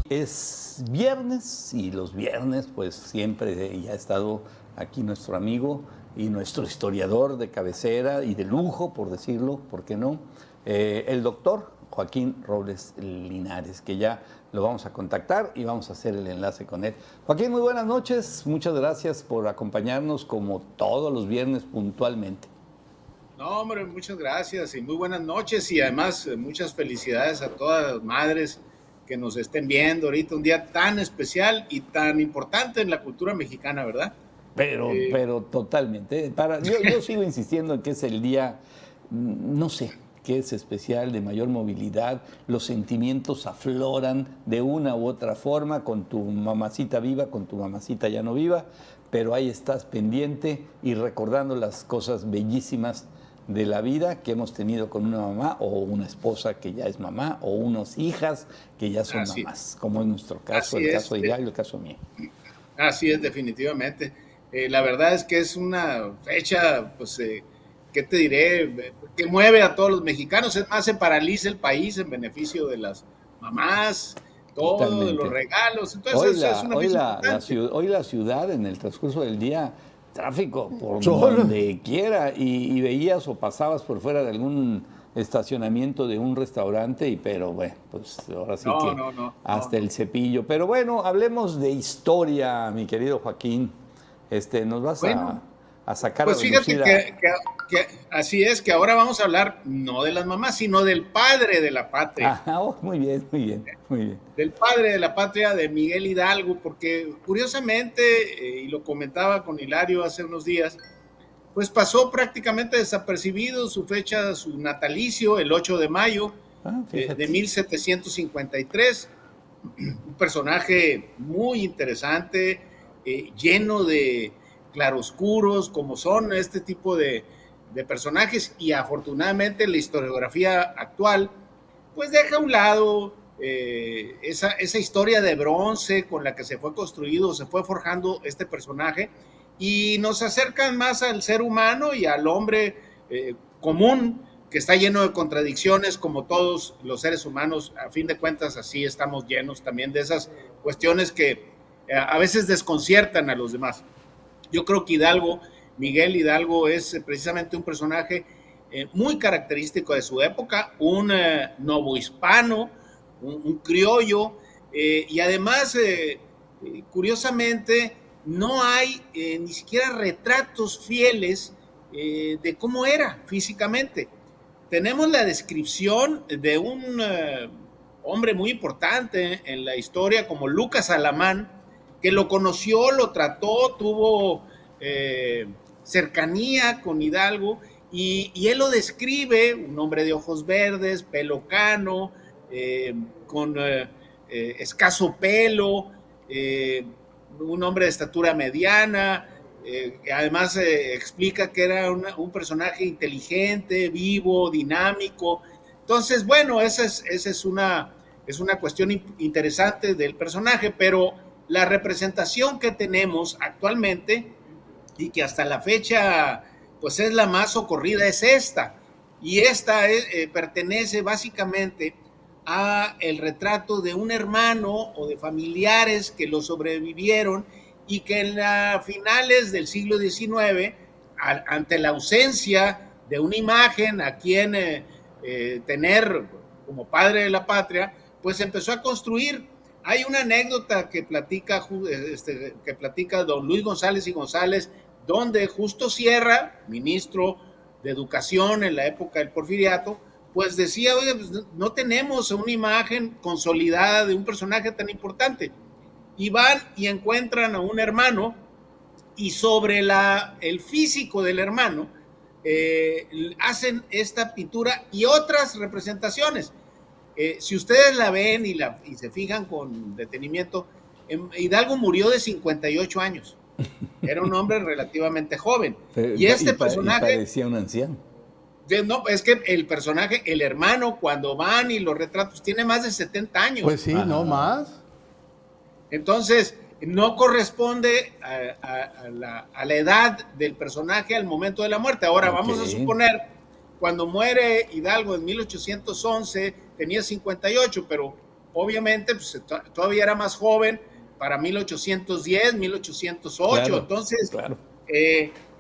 Es viernes y los viernes pues siempre ya ha estado aquí nuestro amigo y nuestro historiador de cabecera y de lujo, por decirlo, ¿por qué no? El doctor Joaquín Robles Linares, que ya lo vamos a contactar y vamos a hacer el enlace con él. Joaquín, muy buenas noches, muchas gracias por acompañarnos como todos los viernes puntualmente. No, hombre, muchas gracias y muy buenas noches y además muchas felicidades a todas las madres que nos estén viendo ahorita, un día tan especial y tan importante en la cultura mexicana, ¿verdad? Pero totalmente. Yo sigo insistiendo en que es el día, no sé, que es especial, de mayor movilidad. Los sentimientos afloran de una u otra forma, con tu mamacita viva, con tu mamacita ya no viva, pero ahí estás pendiente y recordando las cosas bellísimas de la vida que hemos tenido con una mamá o una esposa que ya es mamá o unas hijas que ya son Así, mamás, como es nuestro caso, así el es, caso de Hidalgo, el caso mío. así es definitivamente. La verdad es que es una fecha, pues, ¿qué te diré? Que mueve a todos los mexicanos, es más, se paraliza el país en beneficio de las mamás, todo, de los Totalmente. regalos, entonces es una fecha importante. Hoy la ciudad en el transcurso del día, tráfico por Solo. donde quiera y veías o pasabas por fuera de algún estacionamiento de un restaurante pero bueno, pues ahora sí No, que no, no, no, hasta no. el cepillo. Pero bueno, hablemos de historia, mi querido Joaquín. Nos vas Bueno, a sacar a pues fíjate relucir que así es, que ahora vamos a habar no de las mamás, sino del padre de la patria, muy bien, muy bien, muy bien. del padre de la patria de Miguel Hidalgo, porque curiosamente, y lo comentaba con Hilario hace unos días, pues pasó prácticamente desapercibido su fecha, su natalicio, el 8 de mayo de Fíjate. 1753, un personaje muy interesante, lleno de claroscuros, como son este tipo de personajes, y afortunadamente la historiografía actual, pues deja a un lado esa historia de bronce con la que se fue construido, se fue forjando este personaje, y nos acercan más al ser humano y al hombre común, que está lleno de contradicciones, como todos los seres humanos. A fin de cuentas, así estamos llenos también de esas cuestiones que a veces desconciertan a los demás. Yo creo que Hidalgo, Miguel Hidalgo, es precisamente un personaje muy característico de su época, un novohispano, un criollo, y además, curiosamente, no hay ni siquiera retratos fieles de cómo era físicamente. Tenemos la descripción de un hombre muy importante en la historia como Lucas Alamán, que lo conoció, lo trató, tuvo cercanía con Hidalgo, y él lo describe, un hombre de ojos verdes, pelo cano, con escaso pelo, un hombre de estatura mediana, además explica que era un personaje inteligente, vivo, dinámico. Entonces, bueno, esa es una cuestión interesante del personaje, pero la representación que tenemos actualmente y que hasta la fecha pues es la más socorrida es esta. Y esta pertenece básicamente a el retrato de un hermano o de familiares que lo sobrevivieron y que en finales del siglo XIX, ante la ausencia de una imagen a quien tener como padre de la patria, pues empezó a construir. Hay una anécdota que platica don Luis González y González, donde Justo Sierra, ministro de Educación en la época del Porfiriato, pues decía, oye, pues no tenemos una imagen consolidada de un personaje tan importante. Y van y encuentran a un hermano, y sobre el físico del hermano hacen esta pintura y otras representaciones. Si ustedes la ven y se fijan con detenimiento, Hidalgo murió de 58 años. Era un hombre relativamente joven. Y este Y personaje, parecía un anciano. no, es que el personaje, el hermano, cuando van y los retratos, tiene más de 70 Pues años. sí, no Ajá. más. Entonces, no corresponde a la edad del personaje al momento de la muerte. Ahora, Ok. vamos a suponer, cuando muere Hidalgo en 1811, tenía 58, pero obviamente pues, todavía era más joven para 1810, 1808, claro, entonces claro.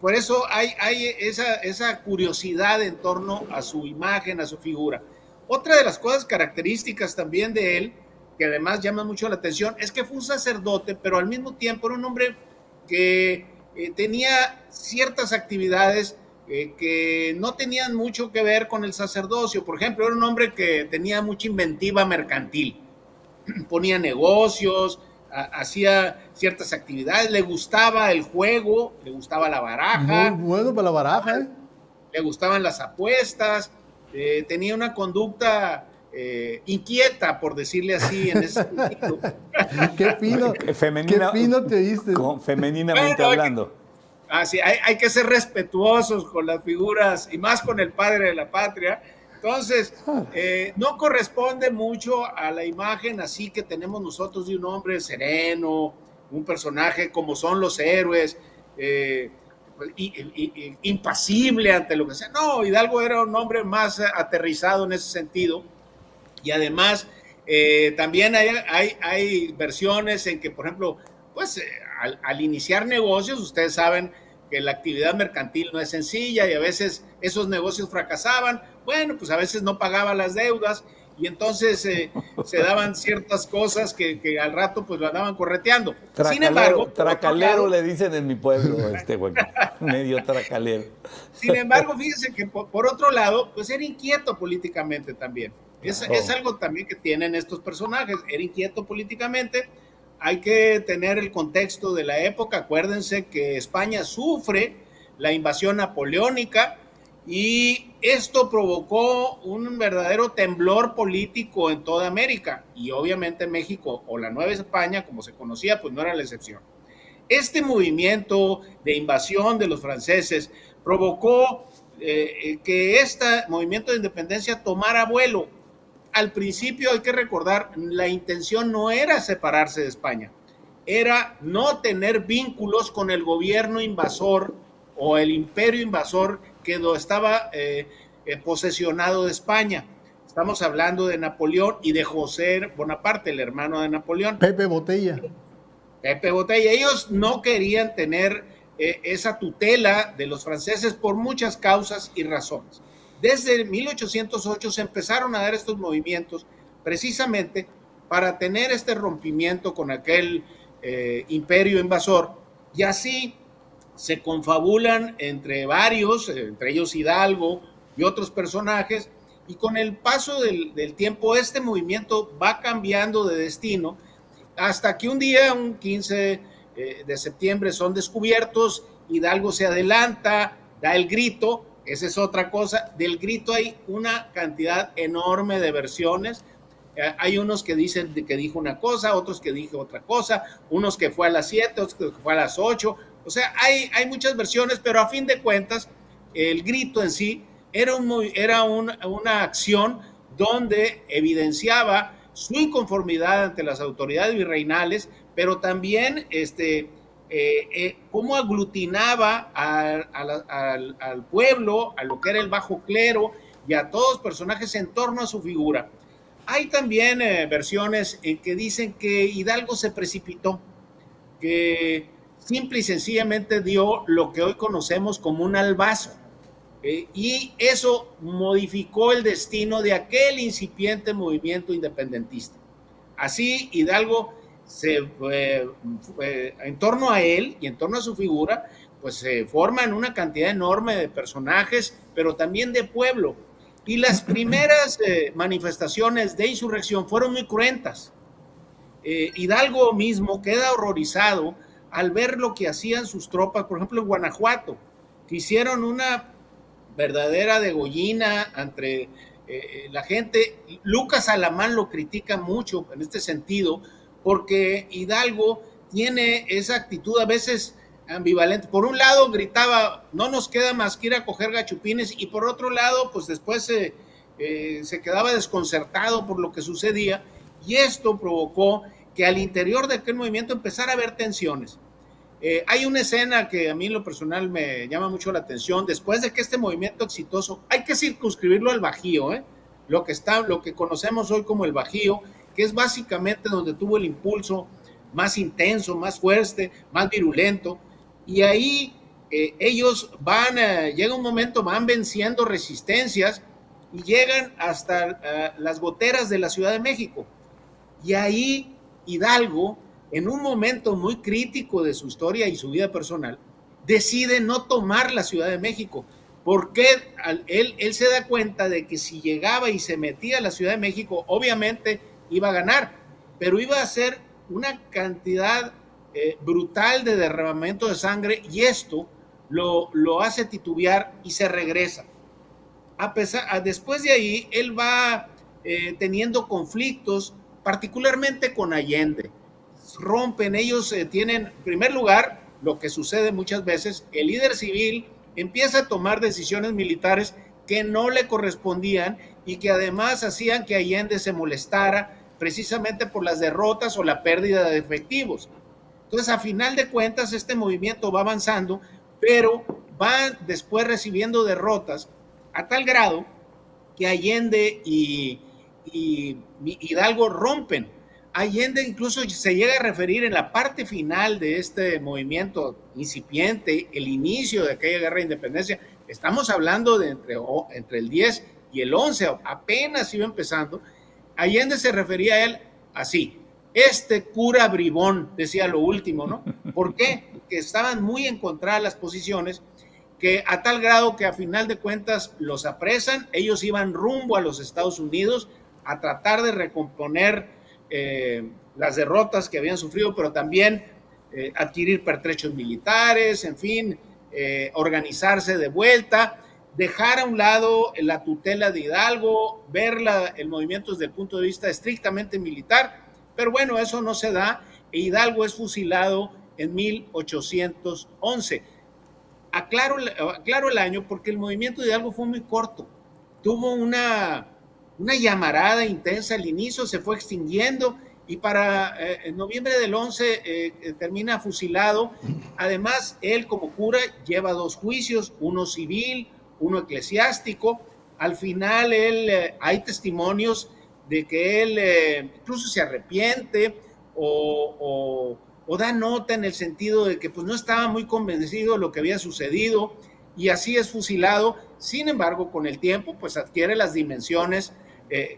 Por eso hay esa curiosidad en torno a su imagen, a su figura. Otra de las cosas características también de él, que además llama mucho la atención, es que fue un sacerdote, pero al mismo tiempo era un hombre que tenía ciertas actividades que no tenían mucho que ver con el sacerdocio. Por ejemplo, era un hombre que tenía mucha inventiva mercantil, ponía negocios, hacía ciertas actividades, le gustaba el juego, le gustaba la baraja. Muy bueno para la baraja, ¿eh? Le gustaban las apuestas, tenía una conducta inquieta, por decirle así, en ese sentido. Qué fino, Femenina, qué fino te diste. Femeninamente hablando. Sí, hay que ser respetuosos con las figuras y más con el padre de la patria. Entonces, no corresponde mucho a la imagen así que tenemos nosotros de un hombre sereno, un personaje como son los héroes, impasible ante lo que sea. No, Hidalgo era un hombre más aterrizado en ese sentido. Y además, también hay versiones en que, por ejemplo, pues al iniciar negocios, ustedes saben que la actividad mercantil no es sencilla y a veces esos negocios fracasaban. Bueno, pues a veces no pagaba las deudas y entonces se daban ciertas cosas que al rato pues lo andaban correteando. Sin embargo, tracalero le dicen en mi pueblo, güey, medio tracalero. Sin embargo, fíjense que por otro lado, pues era inquieto políticamente también. Es algo también que tienen estos personajes, era inquieto políticamente. Hay que tener el contexto de la época. Acuérdense que España sufre la invasión napoleónica y esto provocó un verdadero temblor político en toda América y obviamente México o la Nueva España, como se conocía, pues no era la excepción. Este movimiento de invasión de los franceses provocó que este movimiento de independencia tomara vuelo. Al principio hay que recordar, la intención no era separarse de España, era no tener vínculos con el gobierno invasor o el imperio invasor que lo estaba posesionado de España. Estamos hablando de Napoleón y de José Bonaparte, el hermano de Napoleón. Pepe Botella. Pepe Botella. Ellos no querían tener esa tutela de los franceses por muchas causas y razones. Desde 1808 se empezaron a dar estos movimientos precisamente para tener este rompimiento con aquel imperio invasor y así se confabulan entre varios, entre ellos Hidalgo y otros personajes, y con el paso del tiempo este movimiento va cambiando de destino hasta que un día, un 15 de septiembre, son descubiertos, Hidalgo se adelanta, da el grito. Esa es otra cosa. Del grito hay una cantidad enorme de versiones. Hay unos que dicen que dijo una cosa, otros que dijo otra cosa, unos que fue a las 7, otros que fue a las 8. O sea, hay muchas versiones, pero a fin de cuentas, el grito en sí era una acción donde evidenciaba su inconformidad ante las autoridades virreinales, pero también cómo aglutinaba al pueblo, a lo que era el bajo clero y a todos los personajes en torno a su figura. Hay también versiones que dicen que Hidalgo se precipitó, que simple y sencillamente dio lo que hoy conocemos como un albazo, y eso modificó el destino de aquel incipiente movimiento independentista. Así Hidalgo en torno a él y en torno a su figura, pues se forman una cantidad enorme de personajes, pero también de pueblo. Y las primeras manifestaciones de insurrección fueron muy cruentas. Hidalgo mismo queda horrorizado al ver lo que hacían sus tropas, por ejemplo en Guanajuato, que hicieron una verdadera degollina entre la gente. Lucas Alamán lo critica mucho en este sentido, porque Hidalgo tiene esa actitud a veces ambivalente. Por un lado gritaba, no nos queda más que ir a coger gachupines, y por otro lado, pues después se quedaba desconcertado por lo que sucedía, y esto provocó que al interior de aquel movimiento empezara a haber tensiones. Hay una escena que a mí en lo personal me llama mucho la atención. Después de que este movimiento exitoso, hay que circunscribirlo al Bajío, lo que conocemos hoy como el Bajío, que es básicamente donde tuvo el impulso más intenso, más fuerte, más virulento, y ahí ellos llega un momento, van venciendo resistencias y llegan hasta las goteras de la Ciudad de México. Y ahí Hidalgo, en un momento muy crítico de su historia y su vida personal, decide no tomar la Ciudad de México, porque él se da cuenta de que si llegaba y se metía a la Ciudad de México, obviamente iba a ganar, pero iba a ser una cantidad brutal de derramamiento de sangre, y esto lo hace titubear y se regresa. Después de ahí, él va teniendo conflictos, particularmente con Allende. Rompen, ellos tienen, en primer lugar, lo que sucede muchas veces, el líder civil empieza a tomar decisiones militares que no le correspondían y que además hacían que Allende se molestara precisamente por las derrotas o la pérdida de efectivos. Entonces, a final de cuentas, este movimiento va avanzando, pero va después recibiendo derrotas a tal grado que Allende y Hidalgo rompen. Allende incluso se llega a referir en la parte final de este movimiento incipiente, el inicio de aquella guerra de independencia. Estamos hablando de entre el 10 y el 11, apenas iba empezando. Allende se refería a él así: este cura bribón, decía lo último, ¿no? ¿Por qué? Porque estaban muy encontradas las posiciones, que a tal grado que a final de cuentas los apresan. Ellos iban rumbo a los Estados Unidos a tratar de recomponer las derrotas que habían sufrido, pero también adquirir pertrechos militares, en fin, organizarse de vuelta, dejar a un lado la tutela de Hidalgo, ver el movimiento desde el punto de vista estrictamente militar, pero bueno, eso no se da, e Hidalgo es fusilado en 1811. Aclaro el año porque el movimiento de Hidalgo fue muy corto, tuvo una llamarada intensa al inicio, se fue extinguiendo, y para en noviembre del 11 termina fusilado. Además, él como cura lleva 2 juicios, uno civil, uno eclesiástico. Al final hay testimonios de que él incluso se arrepiente o da nota en el sentido de que pues, no estaba muy convencido de lo que había sucedido, y así es fusilado. Sin embargo, con el tiempo pues adquiere las dimensiones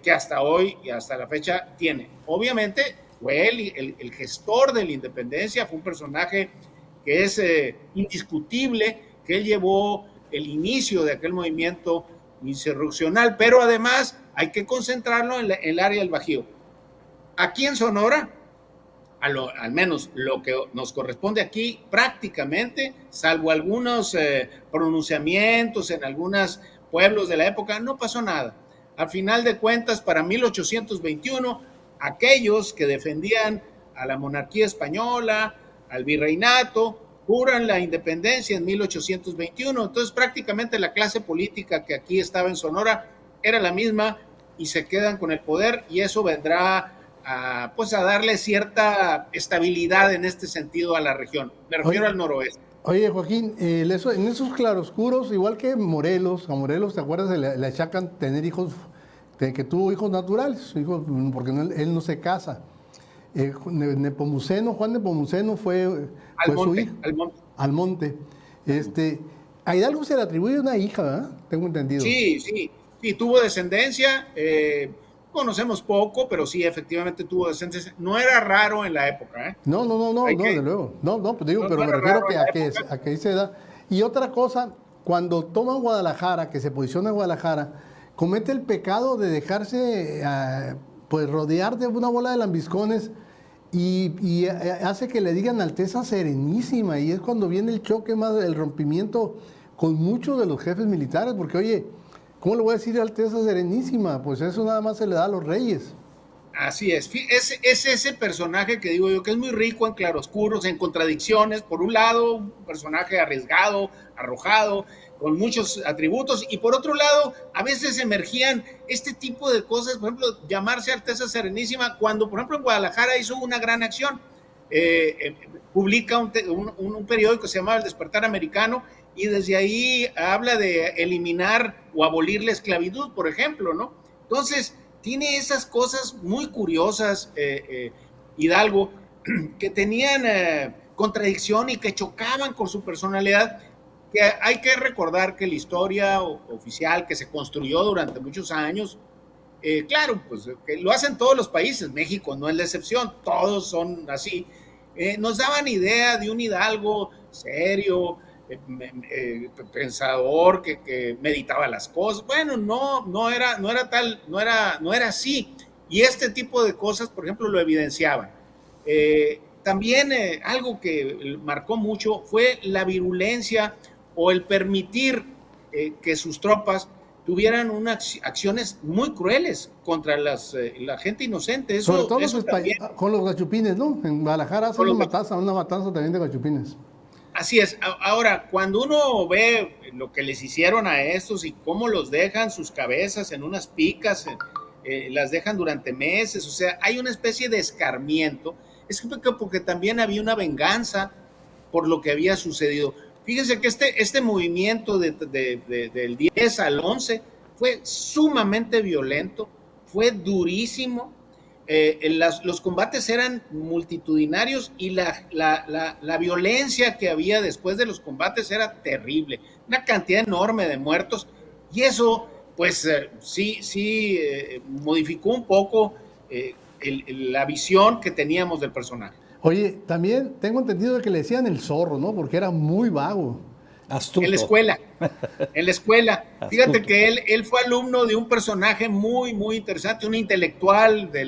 que hasta hoy y hasta la fecha tiene. Obviamente fue él el gestor de la independencia, fue un personaje que es indiscutible, que él llevó el inicio de aquel movimiento insurreccional, pero además hay que concentrarlo en el área del Bajío. Aquí en Sonora, al menos lo que nos corresponde aquí, prácticamente, salvo algunos pronunciamientos en algunos pueblos de la época, no pasó nada. Al final de cuentas, para 1821, aquellos que defendían a la monarquía española, al virreinato, juran la independencia en 1821. Entonces, prácticamente la clase política que aquí estaba en Sonora era la misma y se quedan con el poder, y eso vendrá a darle cierta estabilidad en este sentido a la región. Me refiero al noroeste. Oye, Joaquín, en esos claroscuros, igual que Morelos, a Morelos, ¿te acuerdas? Le achacan tener hijos, que tuvo hijos naturales, porque él no se casa. Juan Nepomuceno fue su hijo. Almonte. A Hidalgo se le atribuye una hija, ¿verdad? Tengo entendido. Sí, tuvo descendencia. Conocemos poco, pero sí, efectivamente tuvo descendencia. No era raro en la época, ¿eh? No, desde luego. Pues digo, pero me refiero a que ahí se da. Y otra cosa, cuando toma Guadalajara, que se posiciona en Guadalajara, comete el pecado de dejarse rodear de una bola de lambiscones y hace que le digan Alteza Serenísima, y es cuando viene el choque más, el rompimiento con muchos de los jefes militares, porque oye, ¿cómo le voy a decir Alteza Serenísima? Pues eso nada más se le da a los reyes. Así es ese personaje que digo yo, que es muy rico en claroscuros, en contradicciones. Por un lado, un personaje arriesgado, arrojado, con muchos atributos, y por otro lado, a veces emergían este tipo de cosas, por ejemplo, llamarse Alteza Serenísima, cuando, por ejemplo, en Guadalajara hizo una gran acción. Publica un periódico que se llamaba El Despertar Americano, y desde ahí habla de eliminar o abolir la esclavitud, por ejemplo, ¿no? Entonces, tiene esas cosas muy curiosas, Hidalgo, que tenían contradicción y que chocaban con su personalidad, que hay que recordar que la historia oficial que se construyó durante muchos años, claro, pues que lo hacen todos los países, México no es la excepción, todos son así, nos daban idea de un Hidalgo serio, pensador, que meditaba las cosas. Bueno, no era así. Y este tipo de cosas, por ejemplo, lo evidenciaban. También algo que marcó mucho fue la virulencia o el permitir que sus tropas tuvieran unas acciones muy crueles contra la gente inocente. Sobre todo con los gachupines, ¿no? En Guadalajara hacen una matanza también de gachupines. Así es. Ahora, cuando uno ve lo que les hicieron a estos y cómo los dejan sus cabezas en unas picas, las dejan durante meses, o sea, hay una especie de escarmiento. Es porque también había una venganza por lo que había sucedido. Fíjense que este movimiento del 10 al 11 fue sumamente violento, fue durísimo. Los combates eran multitudinarios y la violencia que había después de los combates era terrible, una cantidad enorme de muertos, y eso pues sí modificó un poco la visión que teníamos del personaje. Oye, también tengo entendido que le decían el zorro, ¿no? Porque era muy vago. Astuto. En la escuela. Fíjate que él fue alumno de un personaje muy, muy interesante, un intelectual de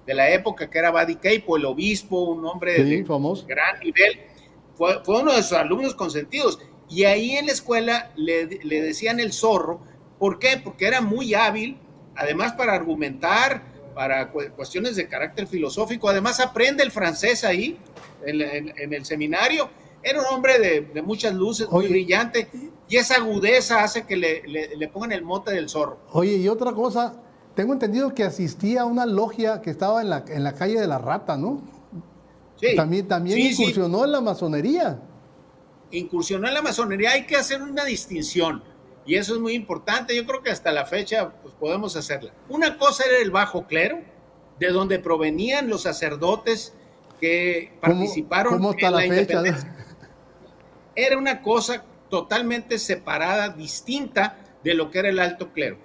la época que era Buddy Capel, el obispo, un hombre de famoso, gran nivel. Fue uno de sus alumnos consentidos. Y ahí en la escuela le decían el zorro. ¿Por qué? Porque era muy hábil, además para argumentar, para cuestiones de carácter filosófico. Además aprende el francés ahí, en el seminario. Era un hombre de muchas luces, muy brillante, y esa agudeza hace que le pongan el mote del zorro. Oye, y otra cosa, tengo entendido que asistía a una logia que estaba en la calle de la Rata, ¿no? Sí. También incursionó en la masonería. Incursionó en la masonería, hay que hacer una distinción, y eso es muy importante. Yo creo que hasta la fecha pues, podemos hacerla. Una cosa era el bajo clero, de donde provenían los sacerdotes que participaron en la independencia. Era una cosa totalmente separada, distinta de lo que era el alto clero.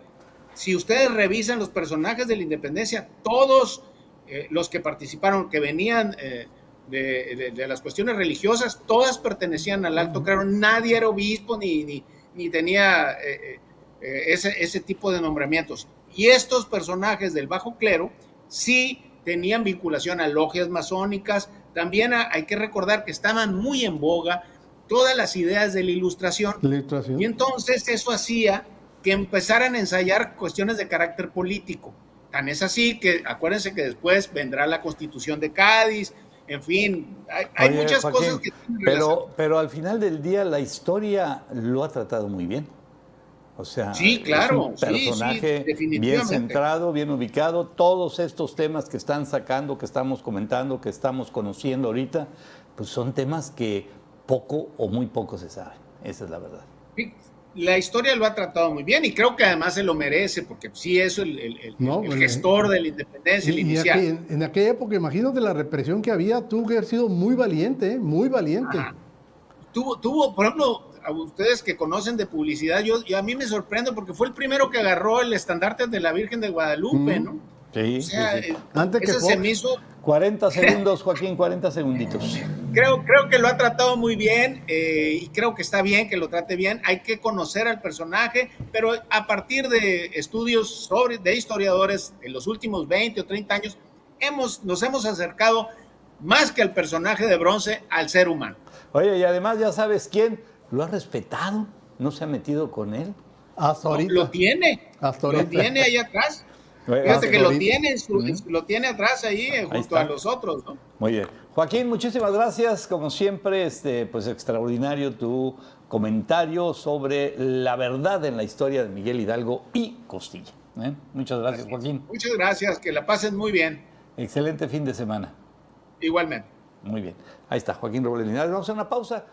Si ustedes revisan los personajes de la independencia, todos los que participaron, que venían de las cuestiones religiosas, todas pertenecían al alto clero. Nadie era obispo ni tenía ese tipo de nombramientos. Y estos personajes del bajo clero sí tenían vinculación a logias masónicas. También hay que recordar que estaban muy en boga todas las ideas de la ilustración. Y entonces eso hacía que empezaran a ensayar cuestiones de carácter político. Tan es así que acuérdense que después vendrá la Constitución de Cádiz, en fin, hay muchas Joaquín, cosas que... Pero al final del día la historia lo ha tratado muy bien. O sea, sí, claro, es un personaje bien centrado, bien ubicado. Todos estos temas que están sacando, que estamos comentando, que estamos conociendo ahorita, pues son temas que poco o muy poco se sabe. Esa es la verdad. La historia lo ha tratado muy bien y creo que además se lo merece, porque sí es el gestor de la independencia, el inicial. En aquella época, imagínate la represión que había, tuvo que haber sido muy valiente, muy valiente. Ajá. Tuvo, por ejemplo, a ustedes que conocen de publicidad, yo a mí me sorprende porque fue el primero que agarró el estandarte de la Virgen de Guadalupe, ¿no? Sí, o sea, sí. Antes que se me hizo... 40 segundos, Joaquín, 40 segunditos. Creo que lo ha tratado muy bien y creo que está bien que lo trate bien. Hay que conocer al personaje, pero a partir de estudios de historiadores en los últimos 20 o 30 años, nos hemos acercado más que al personaje de bronce, al ser humano. Oye, y además ya sabes quién lo ha respetado, no se ha metido con él. Hasta ahorita. Lo tiene ahí atrás. Fíjate que lo tiene atrás ahí junto a los otros, ¿no? Muy bien. Joaquín, muchísimas gracias. Como siempre, pues extraordinario tu comentario sobre la verdad en la historia de Miguel Hidalgo y Costilla. Muchas gracias, Joaquín. Muchas gracias, que la pasen muy bien. Excelente fin de semana. Igualmente. Muy bien. Ahí está, Joaquín Robles Linares. Vamos a una pausa